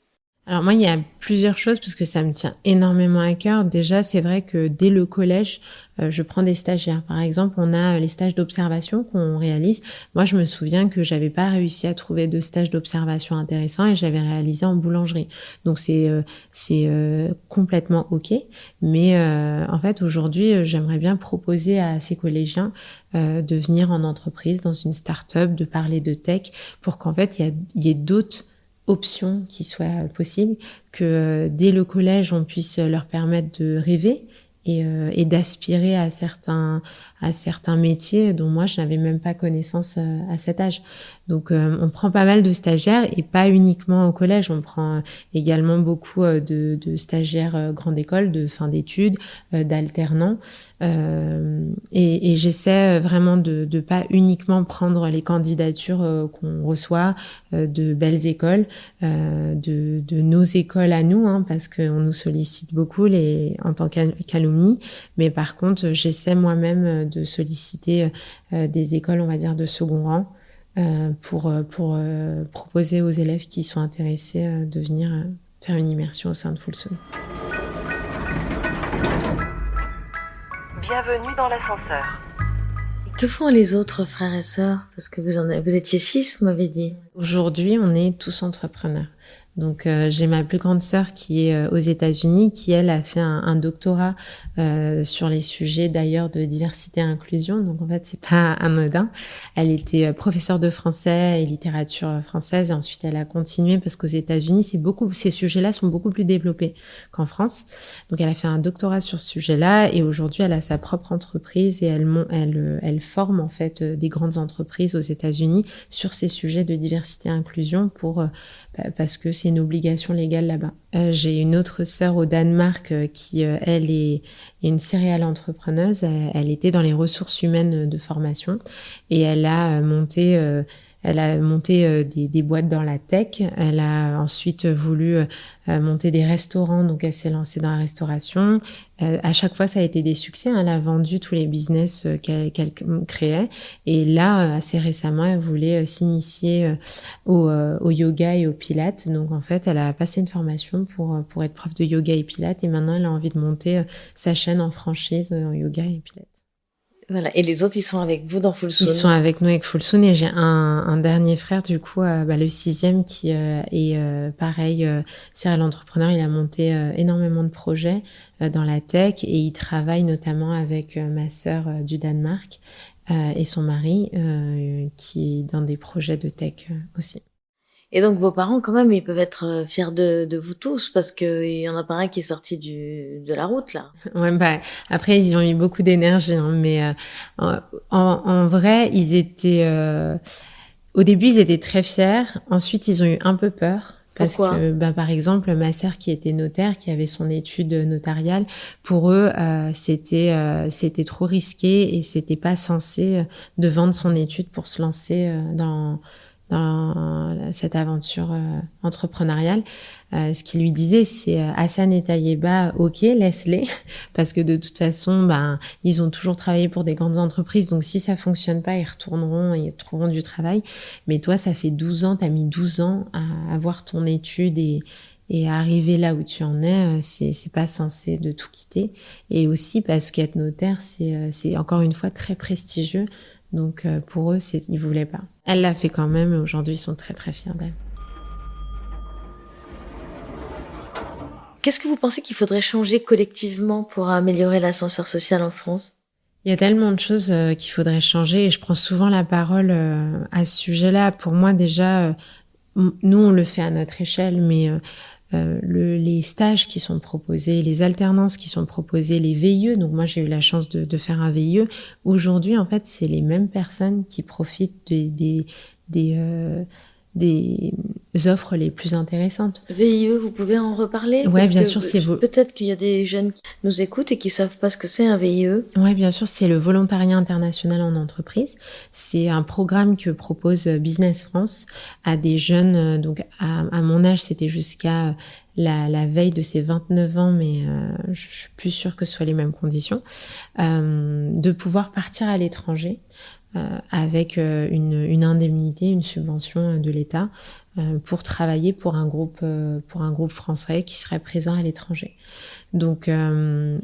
Alors moi, il y a plusieurs choses parce que ça me tient énormément à cœur. Déjà, c'est vrai que dès le collège, je prends des stagiaires. Par exemple, on a les stages d'observation qu'on réalise. Moi, je me souviens que j'avais pas réussi à trouver de stage d'observation intéressant et j'avais réalisé en boulangerie. Donc c'est complètement OK. Mais en fait, aujourd'hui, j'aimerais bien proposer à ces collégiens de venir en entreprise, dans une start-up, de parler de tech, pour qu'en fait, il y ait d'autres options qui soient possibles, que dès le collège, on puisse leur permettre de rêver et d'aspirer à certains métiers dont moi je n'avais même pas connaissance à cet âge. Donc on prend pas mal de stagiaires et pas uniquement au collège, on prend également beaucoup de stagiaires grande école, de fin d'études, d'alternants et j'essaie vraiment de pas uniquement prendre les candidatures qu'on reçoit de belles écoles, de nos écoles à nous, hein, parce qu'on nous sollicite beaucoup en tant qu'alumni, mais par contre j'essaie moi-même de solliciter des écoles, on va dire, de second rang pour proposer aux élèves qui sont intéressés de venir faire une immersion au sein de Full Soon. Bienvenue dans l'ascenseur. Que font les autres frères et sœurs? Parce que vous étiez 6, vous m'avez dit. Aujourd'hui, on est tous entrepreneurs. Donc, j'ai ma plus grande sœur qui est aux États-Unis, qui, elle, a fait un doctorat sur les sujets, d'ailleurs, de diversité et inclusion. Donc, en fait, c'est pas anodin. Elle était professeure de français et littérature française. Et ensuite, elle a continué parce qu'aux États-Unis, ces sujets-là sont beaucoup plus développés qu'en France. Donc, elle a fait un doctorat sur ce sujet-là. Et aujourd'hui, elle a sa propre entreprise et elle forme, en fait, des grandes entreprises aux États-Unis sur ces sujets de diversité et inclusion parce que c'est une obligation légale là-bas. J'ai une autre sœur au Danemark qui, elle, est une serial entrepreneuse. Elle était dans les ressources humaines de formation et elle a monté des boîtes dans la tech. Elle a ensuite voulu monter des restaurants, donc elle s'est lancée dans la restauration. À chaque fois, ça a été des succès. Elle a vendu tous les business qu'elle créait. Et là, assez récemment, elle voulait s'initier au yoga et au pilates. Donc, en fait, elle a passé une formation pour être prof de yoga et pilates. Et maintenant, elle a envie de monter sa chaîne en franchise en yoga et pilates. Voilà. Et les autres, ils sont avec vous dans Full Soon? Ils sont avec nous avec Full Soon et j'ai un dernier frère, du coup, le 6e qui est pareil, serial entrepreneur. Il a monté énormément de projets dans la tech et il travaille notamment avec ma sœur du Danemark et son mari qui est dans des projets de tech aussi. Et donc vos parents, quand même, ils peuvent être fiers de vous tous parce qu'il y en a pas un qui est sorti de la route, là. Ouais, après, ils ont eu beaucoup d'énergie, hein, mais en vrai, ils étaient... au début, ils étaient très fiers. Ensuite, ils ont eu un peu peur. Parce Pourquoi? que, par exemple, ma sœur qui était notaire, qui avait son étude notariale, pour eux, c'était trop risqué et c'était pas censé de vendre son étude pour se lancer dans cette aventure entrepreneuriale. Ce qu'il lui disait, c'est Hassan et Taïeba, ok, laisse-les, parce que de toute façon, ils ont toujours travaillé pour des grandes entreprises, donc si ça fonctionne pas, ils retourneront et ils trouveront du travail. Mais toi, ça fait 12 ans, t'as mis 12 ans à avoir ton étude et à arriver là où tu en es, c'est pas censé de tout quitter. Et aussi parce qu'être notaire, c'est encore une fois très prestigieux. Donc pour eux, ils voulaient pas. Elle l'a fait quand même et aujourd'hui, ils sont très très fiers d'elle. Qu'est-ce que vous pensez qu'il faudrait changer collectivement pour améliorer l'ascenseur social en France? Il y a tellement de choses qu'il faudrait changer et je prends souvent la parole à ce sujet-là. Pour moi, déjà, nous, on le fait à notre échelle, mais les stages qui sont proposés, les alternances qui sont proposées, les VIE, donc moi j'ai eu la chance de faire un VIE. Aujourd'hui, en fait, c'est les mêmes personnes qui profitent des offres les plus intéressantes. VIE, vous pouvez en reparler? Ouais, bien sûr, c'est peut-être qu'il y a des jeunes qui nous écoutent et qui savent pas ce que c'est un VIE. Ouais, bien sûr, c'est le volontariat international en entreprise. C'est un programme que propose Business France à des jeunes, donc à mon âge, c'était jusqu'à la veille de ses 29 ans, mais je suis plus sûre que ce soit les mêmes conditions, de pouvoir partir à l'étranger avec une indemnité, une subvention de l'État pour travailler pour un groupe français qui serait présent à l'étranger. Donc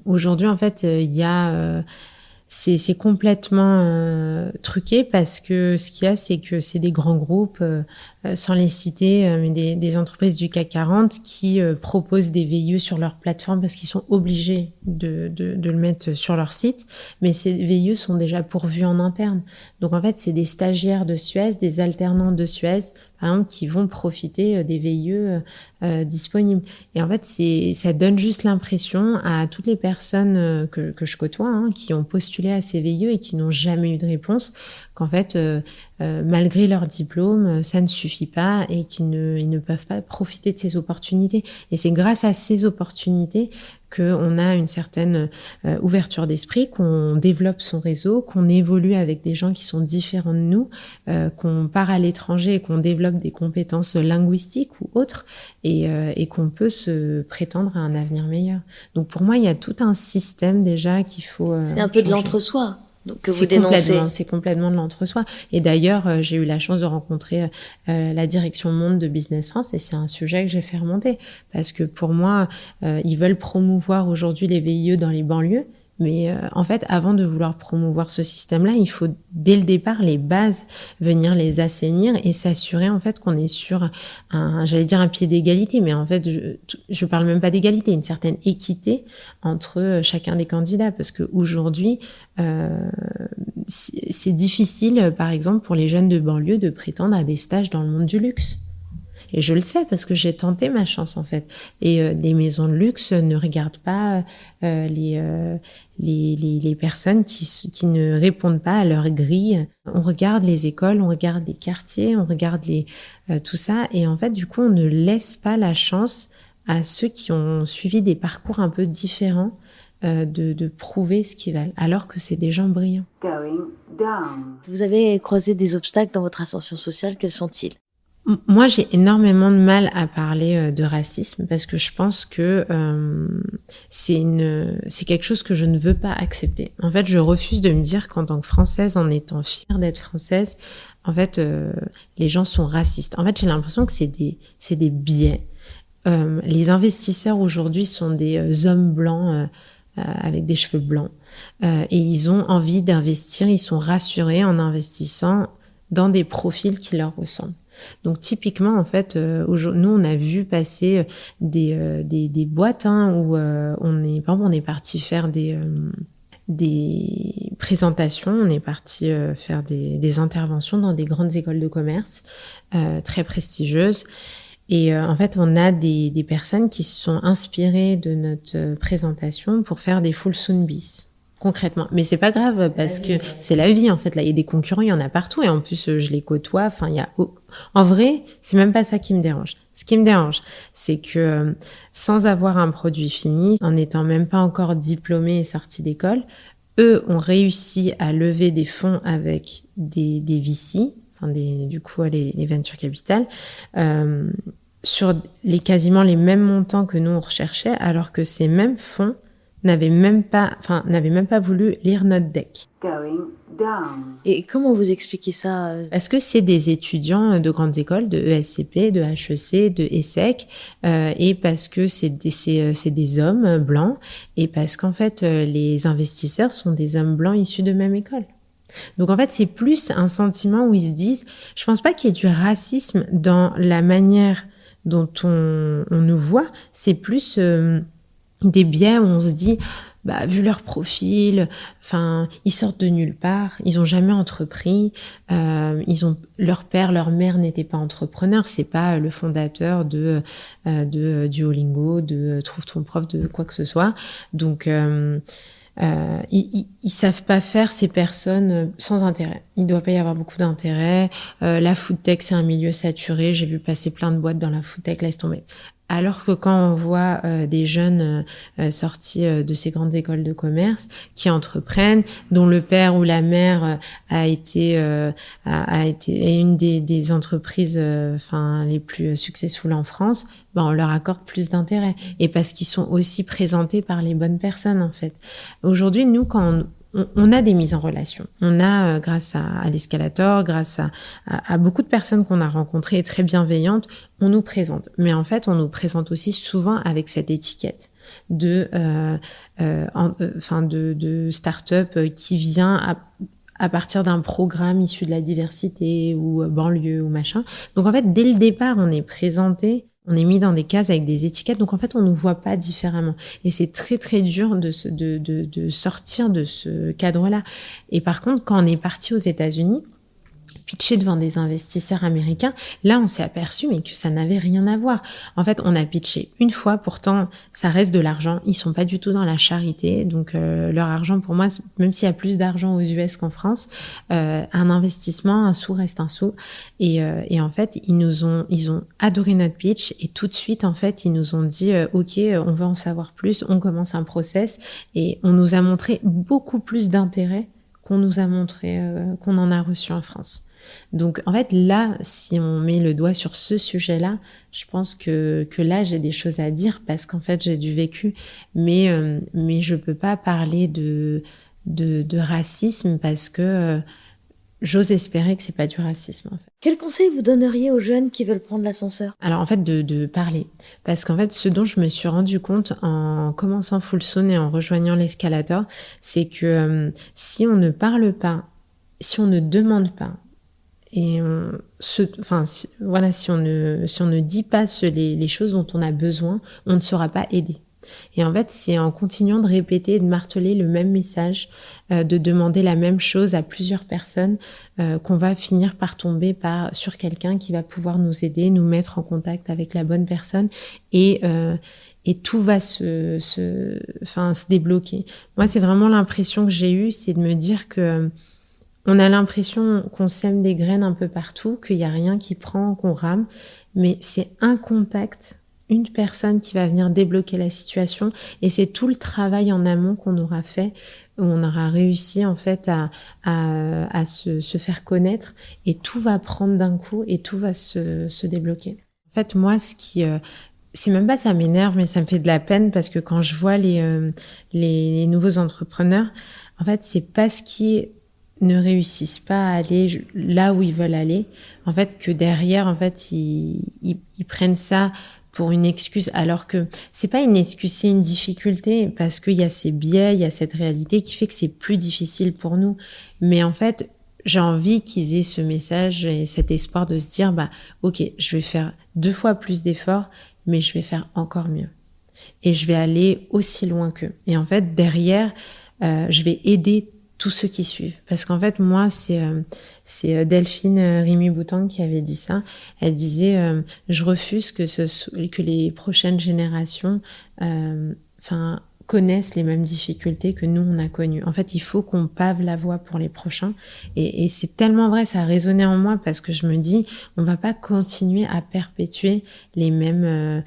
aujourd'hui, en fait, il y a c'est complètement truqué parce que ce qu'il y a, c'est que c'est des grands groupes sans les citer, mais des entreprises du CAC 40 qui proposent des VIE sur leur plateforme parce qu'ils sont obligés de le mettre sur leur site. Mais ces VIE sont déjà pourvus en interne. Donc en fait, c'est des stagiaires de Suez, des alternants de Suez, par exemple, qui vont profiter des VIE disponibles. Et en fait, ça donne juste l'impression à toutes les personnes que je côtoie, qui ont postulé à ces VIE et qui n'ont jamais eu de réponse, qu'en fait, malgré leur diplôme, ça ne suffit pas et qu'ils ne peuvent pas profiter de ces opportunités. Et c'est grâce à ces opportunités qu'on a une certaine ouverture d'esprit, qu'on développe son réseau, qu'on évolue avec des gens qui sont différents de nous, qu'on part à l'étranger et qu'on développe des compétences linguistiques ou autres, et qu'on peut se prétendre à un avenir meilleur. Donc pour moi, il y a tout un système déjà qu'il faut C'est un peu de changer. l'entre-soi donc, que vous dénoncez. C'est complètement de l'entre-soi. Et d'ailleurs, j'ai eu la chance de rencontrer la direction Monde de Business France, et c'est un sujet que j'ai fait remonter. Parce que pour moi, ils veulent promouvoir aujourd'hui les VIE dans les banlieues. Mais en fait, avant de vouloir promouvoir ce système-là, il faut dès le départ les bases, venir les assainir et s'assurer en fait qu'on est sur un pied d'égalité. Mais en fait, je parle même pas d'égalité, une certaine équité entre chacun des candidats, parce que aujourd'hui, c'est difficile, par exemple, pour les jeunes de banlieue de prétendre à des stages dans le monde du luxe. Et je le sais parce que j'ai tenté ma chance en fait. Et les maisons de luxe ne regardent pas les personnes qui ne répondent pas à leur grille. On regarde les écoles, on regarde les quartiers, on regarde tout ça. Et en fait, du coup, on ne laisse pas la chance à ceux qui ont suivi des parcours un peu différents de prouver ce qu'ils valent, alors que c'est des gens brillants. Vous avez croisé des obstacles dans votre ascension sociale, quels sont-ils ? Moi, j'ai énormément de mal à parler de racisme parce que je pense que c'est quelque chose que je ne veux pas accepter. En fait, je refuse de me dire qu'en tant que Française, en étant fière d'être Française, en fait, les gens sont racistes. En fait, j'ai l'impression que c'est des biais. Les investisseurs aujourd'hui sont des hommes blancs avec des cheveux blancs et ils ont envie d'investir, ils sont rassurés en investissant dans des profils qui leur ressemblent. Donc typiquement en fait, nous on a vu passer des boîtes où on est parti faire des présentations, on est parti faire des interventions dans des grandes écoles de commerce très prestigieuses. Et en fait, on a des personnes qui se sont inspirées de notre présentation pour faire des full Sotheby's. Concrètement. Mais c'est pas grave parce que c'est la vie en fait. Là, il y a des concurrents, il y en a partout et en plus je les côtoie. Enfin, en vrai, c'est même pas ça qui me dérange. Ce qui me dérange, c'est que sans avoir un produit fini, en n'étant même pas encore diplômés et sortis d'école, eux ont réussi à lever des fonds avec des VC, enfin du coup les venture capital, sur quasiment les mêmes montants que nous on recherchait, alors que ces mêmes fonds n'avaient même pas voulu lire notre deck. Et comment vous expliquez ça ? Est-ce que c'est des étudiants de grandes écoles, de ESCP, de HEC, de ESSEC, et parce que c'est des hommes blancs, et parce qu'en fait, les investisseurs sont des hommes blancs issus de même école. Donc en fait, c'est plus un sentiment où ils se disent, je pense pas qu'il y ait du racisme dans la manière dont on nous voit, c'est plus des biais où on se dit, vu leur profil, ils sortent de nulle part, ils ont jamais entrepris, leur père, leur mère n'étaient pas entrepreneurs, c'est pas le fondateur de Duolingo, de Trouve ton prof, de quoi que ce soit. Donc ils savent pas faire ces personnes sans intérêt. Il doit pas y avoir beaucoup d'intérêt. La foodtech, c'est un milieu saturé. J'ai vu passer plein de boîtes dans la foodtech, laisse tomber. Alors que quand on voit des jeunes sortis de ces grandes écoles de commerce qui entreprennent, dont le père ou la mère a été une des entreprises les plus successful en France, on leur accorde plus d'intérêt, et parce qu'ils sont aussi présentés par les bonnes personnes en fait. Aujourd'hui, nous, quand on a des mises en relation. On a, grâce à l'Escalator, grâce à beaucoup de personnes qu'on a rencontrées très bienveillantes, on nous présente. Mais en fait, on nous présente aussi souvent avec cette étiquette de start-up qui vient à partir d'un programme issu de la diversité ou banlieue ou machin. Donc en fait, dès le départ, on est présenté, on est mis dans des cases avec des étiquettes. Donc en fait, on nous voit pas différemment. Et c'est très très dur de sortir de ce cadre-là. Et par contre, quand on est parti aux États-Unis, pitcher devant des investisseurs américains, là on s'est aperçu mais que ça n'avait rien à voir. En fait, on a pitché une fois, pourtant ça reste de l'argent, ils sont pas du tout dans la charité, donc leur argent pour moi, même s'il y a plus d'argent aux US qu'en France, un investissement, un sou reste un sou. Et en fait, ils ont adoré notre pitch et tout de suite en fait ils nous ont dit ok, on veut en savoir plus, on commence un process et on nous a montré beaucoup plus d'intérêt qu'on nous a montré, qu'on en a reçu en France. Donc, en fait, là, si on met le doigt sur ce sujet-là, je pense que là, j'ai des choses à dire parce qu'en fait, j'ai du vécu. Mais je peux pas parler de racisme parce que j'ose espérer que c'est pas du racisme, en fait. Quel conseil vous donneriez aux jeunes qui veulent prendre l'ascenseur? Alors, en fait, de parler. Parce qu'en fait, ce dont je me suis rendu compte en commençant Full Saône et en rejoignant l'escalator, c'est que si on ne parle pas, si on ne demande pas, et si on ne dit pas les choses dont on a besoin, on ne sera pas aidé. Et en fait, c'est en continuant de répéter, de marteler le même message, de demander la même chose à plusieurs personnes, qu'on va finir par tomber sur quelqu'un qui va pouvoir nous aider, nous mettre en contact avec la bonne personne et tout va se débloquer. Moi, c'est vraiment l'impression que j'ai eue, c'est de me dire que on a l'impression qu'on sème des graines un peu partout, qu'il n'y a rien qui prend, qu'on rame, mais c'est un contact, une personne qui va venir débloquer la situation et c'est tout le travail en amont qu'on aura fait, où on aura réussi en fait à se faire connaître et tout va prendre d'un coup et tout va se débloquer. En fait, moi, c'est même pas ça m'énerve, mais ça me fait de la peine parce que quand je vois les nouveaux entrepreneurs, en fait, c'est parce qu'ils ne réussissent pas à aller là où ils veulent aller, en fait, que derrière, en fait, ils prennent ça pour une excuse, alors que c'est pas une excuse, c'est une difficulté, parce qu'il y a ces biais, il y a cette réalité qui fait que c'est plus difficile pour nous. Mais en fait, j'ai envie qu'ils aient ce message et cet espoir de se dire, ok, je vais faire 2 fois plus d'efforts, mais je vais faire encore mieux. Et je vais aller aussi loin qu'eux. Et en fait, derrière, je vais aider tous ceux qui suivent. Parce qu'en fait, moi, c'est Delphine Rimi-Boutang qui avait dit ça. Elle disait, je refuse que les prochaines générations connaissent les mêmes difficultés que nous, on a connues. En fait, il faut qu'on pave la voie pour les prochains. Et c'est tellement vrai, ça a résonné en moi parce que je me dis, on va pas continuer à perpétuer les mêmes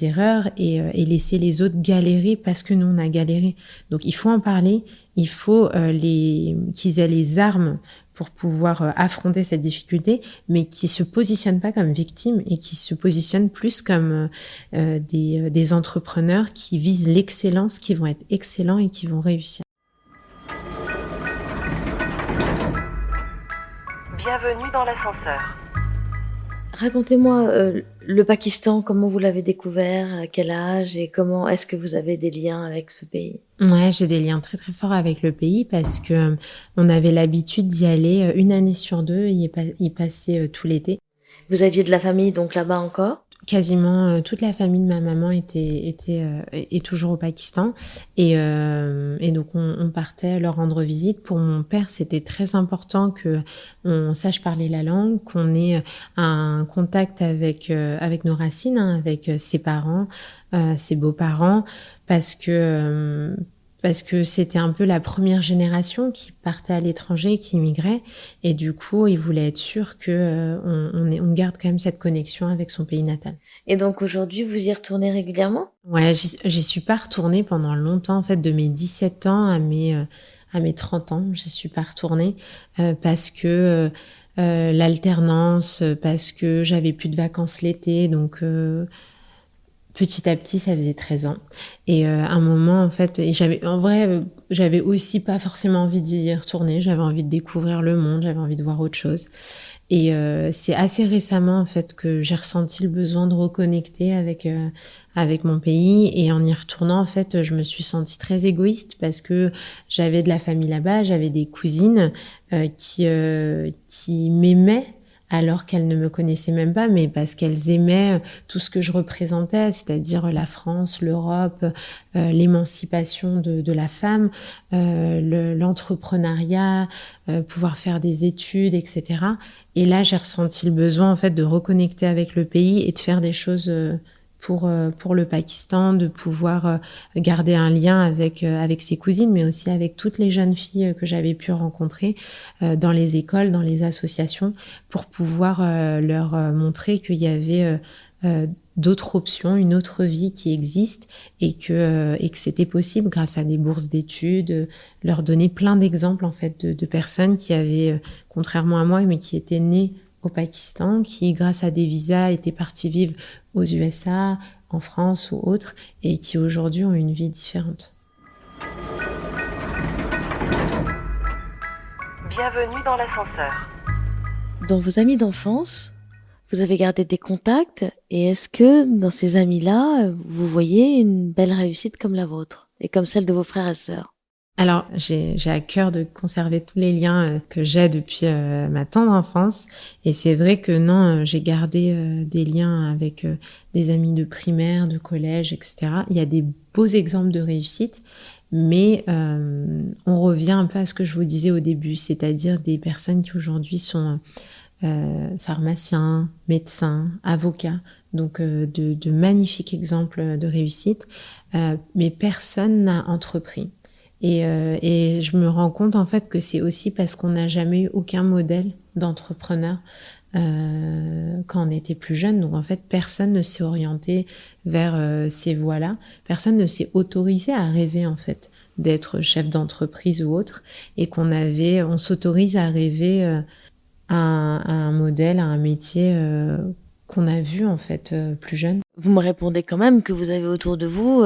erreurs et laisser les autres galérer parce que nous, on a galéré. Donc, il faut en parler. Il faut qu'ils aient les armes pour pouvoir affronter cette difficulté, mais qui se positionnent pas comme victimes et qui se positionnent plus comme des entrepreneurs qui visent l'excellence, qui vont être excellents et qui vont réussir. Bienvenue dans l'ascenseur. Racontez-moi le Pakistan, comment vous l'avez découvert, à quel âge et comment est-ce que vous avez des liens avec ce pays? Ouais, j'ai des liens très très forts avec le pays parce que on avait l'habitude d'y aller 1 année sur 2, y passer tout l'été. Vous aviez de la famille donc là-bas encore? Quasiment toute la famille de ma maman est toujours au Pakistan et donc on partait leur rendre visite. Pour mon père, c'était très important que on sache parler la langue, qu'on ait un contact avec nos racines, avec ses parents, ses beaux-parents, parce que c'était un peu la première génération qui partait à l'étranger, qui immigrait, et du coup, il voulait être sûr que on garde quand même cette connexion avec son pays natal. Et donc aujourd'hui, vous y retournez régulièrement? Ouais, j'y suis pas retournée pendant longtemps, en fait, de mes 17 ans à mes 30 ans, j'y suis pas retournée parce que l'alternance, parce que j'avais plus de vacances l'été, donc Petit à petit, ça faisait 13 ans. Et à un moment, en fait, j'avais aussi pas forcément envie d'y retourner. J'avais envie de découvrir le monde, j'avais envie de voir autre chose. Et c'est assez récemment, en fait, que j'ai ressenti le besoin de reconnecter avec mon pays. Et en y retournant, en fait, je me suis sentie très égoïste parce que j'avais de la famille là-bas, j'avais des cousines qui m'aimaient alors qu'elles ne me connaissaient même pas, mais parce qu'elles aimaient tout ce que je représentais, c'est-à-dire la France, l'Europe, l'émancipation de la femme, l'entrepreneuriat, pouvoir faire des études, etc. Et là, j'ai ressenti le besoin, en fait, de reconnecter avec le pays et de faire des choses pour le Pakistan, de pouvoir garder un lien avec ses cousines, mais aussi avec toutes les jeunes filles que j'avais pu rencontrer dans les écoles, dans les associations, pour pouvoir leur montrer qu'il y avait d'autres options, une autre vie qui existe et que c'était possible grâce à des bourses d'études, leur donner plein d'exemples en fait de personnes qui avaient, contrairement à moi, mais qui étaient nées au Pakistan, qui, grâce à des visas, étaient partis vivre aux USA, en France ou autres, et qui aujourd'hui ont une vie différente. Bienvenue dans l'ascenseur. Dans vos amis d'enfance, vous avez gardé des contacts et est-ce que dans ces amis-là, vous voyez une belle réussite comme la vôtre et comme celle de vos frères et sœurs? Alors, j'ai à cœur de conserver tous les liens que j'ai depuis ma tendre enfance. Et c'est vrai que non, j'ai gardé des liens avec des amis de primaire, de collège, etc. Il y a des beaux exemples de réussite, mais on revient un peu à ce que je vous disais au début, c'est-à-dire des personnes qui aujourd'hui sont pharmaciens, médecins, avocats. Donc, de magnifiques exemples de réussite, mais personne n'a entrepris. Et je me rends compte en fait que c'est aussi parce qu'on n'a jamais eu aucun modèle d'entrepreneur quand on était plus jeune. Donc en fait, personne ne s'est orienté vers ces voies-là. Personne ne s'est autorisé à rêver en fait d'être chef d'entreprise ou autre. Et on s'autorise à rêver à un modèle, à un métier qu'on a vu en fait plus jeune. Vous me répondez quand même que vous avez autour de vous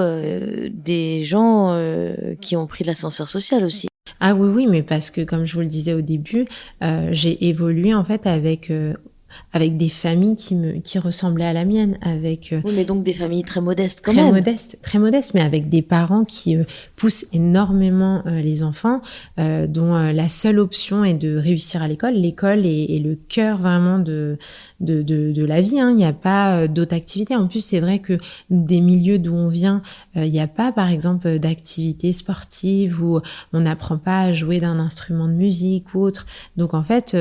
des gens qui ont pris l'ascenseur social aussi. Ah oui, mais parce que comme je vous le disais au début, j'ai évolué en fait avec des familles qui ressemblaient à la mienne, Oui, mais donc des familles très modestes quand très même. Très modestes, mais avec des parents qui poussent énormément les enfants, dont la seule option est de réussir à l'école. L'école est le cœur vraiment de la vie, hein. Il n'y a pas d'autres activités. En plus, c'est vrai que des milieux d'où on vient, il n'y a pas, par exemple, d'activités sportives où on n'apprend pas à jouer d'un instrument de musique ou autre. Donc, en fait,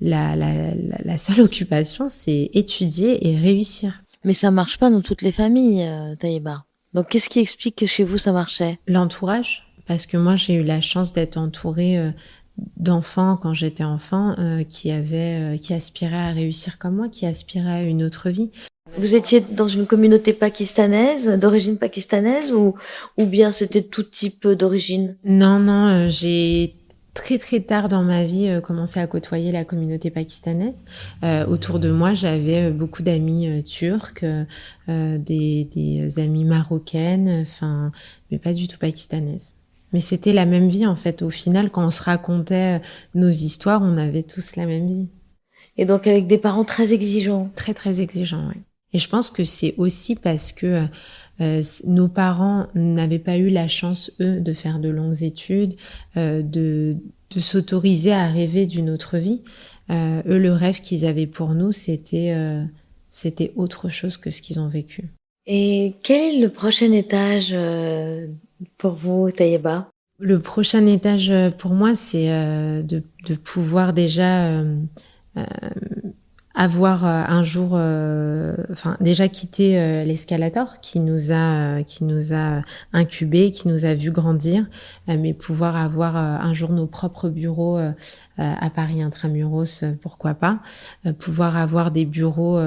la seule occupation, c'est étudier et réussir. Mais ça marche pas dans toutes les familles, Taïba. Donc, qu'est-ce qui explique que chez vous, ça marchait? L'entourage, parce que moi, j'ai eu la chance d'être entourée d'enfants quand j'étais enfant qui aspiraient à réussir comme moi, qui aspiraient à une autre vie. Vous étiez dans une communauté pakistanaise, d'origine pakistanaise, ou bien c'était tout type d'origine? Non, j'ai très très tard dans ma vie commencé à côtoyer la communauté pakistanaise. Autour de moi, j'avais beaucoup d'amis turcs, des amis marocaines, mais pas du tout pakistanaises. Mais c'était la même vie en fait. Au final, quand on se racontait nos histoires, on avait tous la même vie. Et donc avec des parents très exigeants. Très très exigeants, oui. Et je pense que c'est aussi parce que nos parents n'avaient pas eu la chance, eux, de faire de longues études, de s'autoriser à rêver d'une autre vie. Eux, le rêve qu'ils avaient pour nous, c'était autre chose que ce qu'ils ont vécu. Et quel est le prochain étage pour vous, Taïba? Le prochain étage pour moi, c'est de pouvoir déjà avoir un jour, déjà quitter l'escalator qui nous a incubés, qui nous a vu grandir, mais pouvoir avoir un jour nos propres bureaux à Paris intramuros, pourquoi pas, pouvoir avoir des bureaux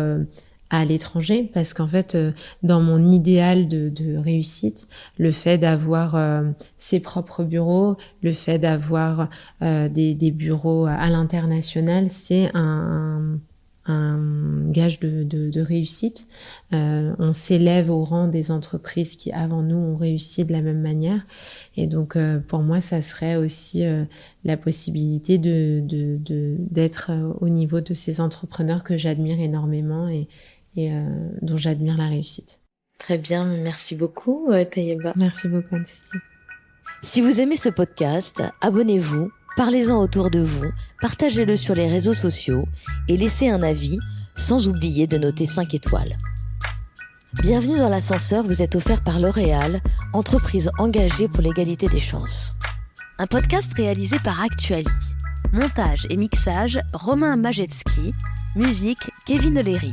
à l'étranger, parce qu'en fait, dans mon idéal de réussite, le fait d'avoir ses propres bureaux, le fait d'avoir des bureaux à l'international, c'est un gage de réussite. On s'élève au rang des entreprises qui, avant nous, ont réussi de la même manière. Et donc, pour moi, ça serait aussi la possibilité d'être au niveau de ces entrepreneurs que j'admire énormément et dont j'admire la réussite. Très bien, merci beaucoup Tayeba. Merci beaucoup Anne-Cécile. Si vous aimez ce podcast, abonnez-vous, parlez-en autour de vous, partagez-le sur les réseaux sociaux et laissez un avis, sans oublier de noter 5 étoiles. Bienvenue dans l'ascenseur vous est offert par L'Oréal, entreprise engagée pour l'égalité des chances. Un podcast réalisé par Actuality. Montage et mixage, Romain Majewski. Musique, Kevin O'Leary.